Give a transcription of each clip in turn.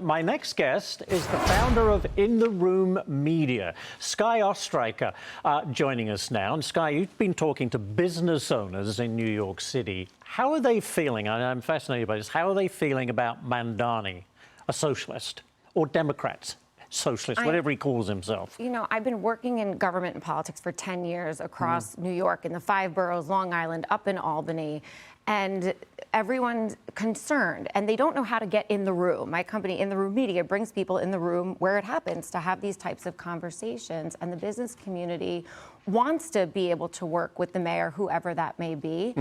My next guest is the founder of In the Room Media, Skye Ostreicher, joining us now. And Skye, you've been talking to business owners in New York City. How are they feeling? I'm fascinated by this. How are they feeling about Mamdani, a socialist, or Democrats? Socialist, whatever he calls himself. You know, I've been working in government and politics for 10 years across New York, in the 5 boroughs, Long Island, up in Albany, and everyone's concerned, and they don't know how to get in the room. My company, In the Room Media, brings people in the room where it happens to have these types of conversations, and the business community wants to be able to work with the mayor, whoever that may be.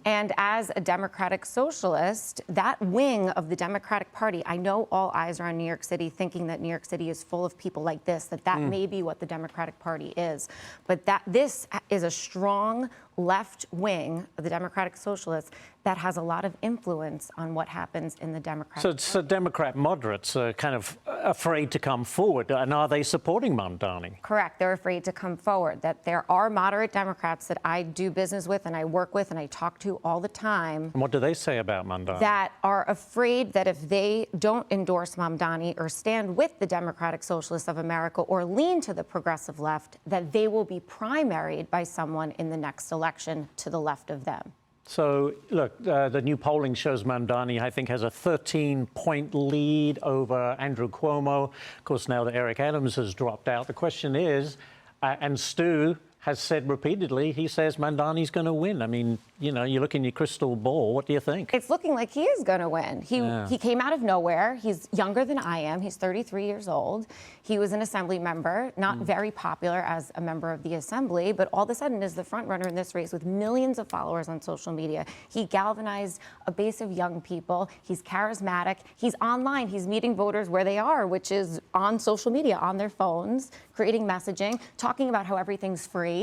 And as a democratic socialist, that wing of the Democratic Party, I know all eyes are on New York City, thinking that New York City is full of people like this, that may be what the Democratic Party is. But this is a strong left wing of the Democratic Socialists that has a lot of influence on what happens in the Democratic Party. So Democrat moderates are kind of afraid to come forward. And are they supporting Mamdani? Correct. They're afraid to come forward. That there are moderate Democrats that I do business with and I work with and I talk to all the time. And what do they say about Mamdani? That are afraid that if they don't endorse Mamdani or stand with the Democratic Socialists of America or lean to the progressive left, that they will be primaried by someone in the next election to the left of them. So, look, the new polling shows Mamdani, I think, has a 13-point lead over Andrew Cuomo. Of course, now that Eric Adams has dropped out, the question is, and Stu has said repeatedly, he says Mamdani's going to win. I mean, you know, you look in your crystal ball, what do you think? It's looking like he is going to win. He came out of nowhere. He's younger than I am. He's 33 years old. He was an assembly member, not very popular as a member of the assembly, but all of a sudden is the front runner in this race with millions of followers on social media. He galvanized a base of young people. He's charismatic. He's online. He's meeting voters where they are, which is on social media, on their phones, creating messaging, talking about how everything's free.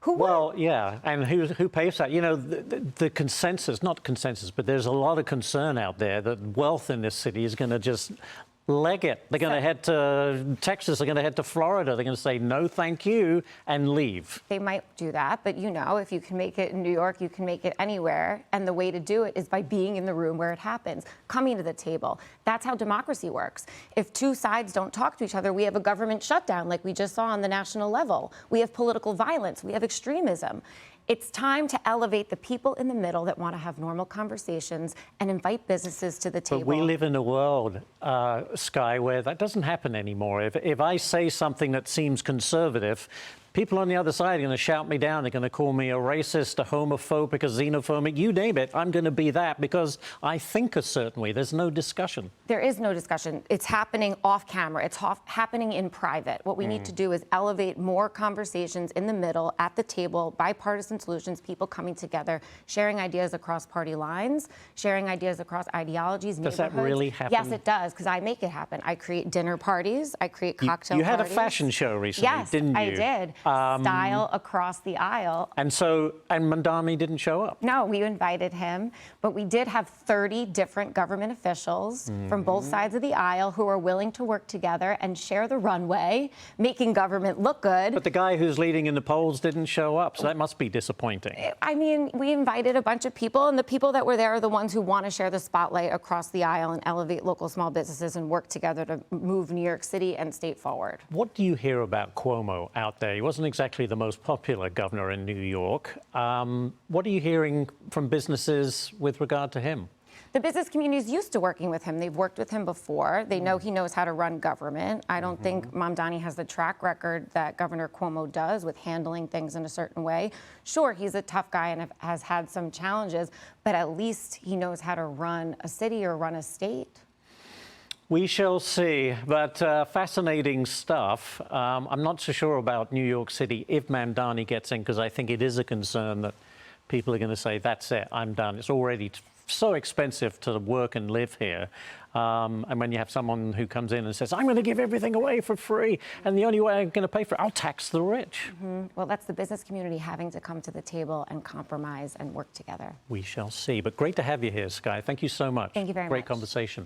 Well, yeah, and who pays that? You know, the consensus, not consensus, but there's a lot of concern out there that wealth in this city is going to just leg it. They're going to head to Texas, they're going to head to Florida, they're going to say no thank you and leave. They might do that, but you know, if you can make it in New York, you can make it anywhere, and the way to do it is by being in the room where it happens, coming to the table. That's how democracy works. If two sides don't talk to each other, we have a government shutdown like we just saw on the national level. We have political violence, we have extremism. It's time to elevate the people in the middle that want to have normal conversations and invite businesses to the table. But we live in a world, Skye, where that doesn't happen anymore. If I say something that seems conservative, people on the other side are going to shout me down. They're going to call me a racist, a homophobic, a xenophobic. You name it, I'm going to be that because I think a certain way. There's no discussion. There is no discussion. It's happening off camera. It's happening in private. What we need to do is elevate more conversations in the middle, at the table, bipartisan solutions, people coming together, sharing ideas across party lines, sharing ideas across ideologies, neighborhoods. Does that really happen? Yes, it does, because I make it happen. I create dinner parties. I create cocktail parties. You had a fashion show recently, didn't you? I did. Style across the aisle. And Mamdani didn't show up? No, we invited him, but we did have 30 different government officials from both sides of the aisle who are willing to work together and share the runway, making government look good. But the guy who's leading in the polls didn't show up, so that must be disappointing. I mean, we invited a bunch of people, and the people that were there are the ones who want to share the spotlight across the aisle and elevate local small businesses and work together to move New York City and state forward. What do you hear about Cuomo out there? He wasn't exactly the most popular governor in New York. What are you hearing from businesses with regard to him? The business community is used to working with him. They've worked with him before. They know he knows how to run government. I don't think Mamdani has the track record that Governor Cuomo does with handling things in a certain way. Sure, he's a tough guy and has had some challenges, but at least he knows how to run a city or run a state. We shall see, but fascinating stuff. I'm not so sure about New York City if Mamdani gets in, because I think it is a concern that people are going to say, that's it, I'm done. It's already so expensive to work and live here. And when you have someone who comes in and says, I'm going to give everything away for free, and the only way I'm going to pay for it, I'll tax the rich. Well, that's the business community having to come to the table and compromise and work together. We shall see. But great to have you here, Skye. Thank you so much. Thank you very much. Great conversation.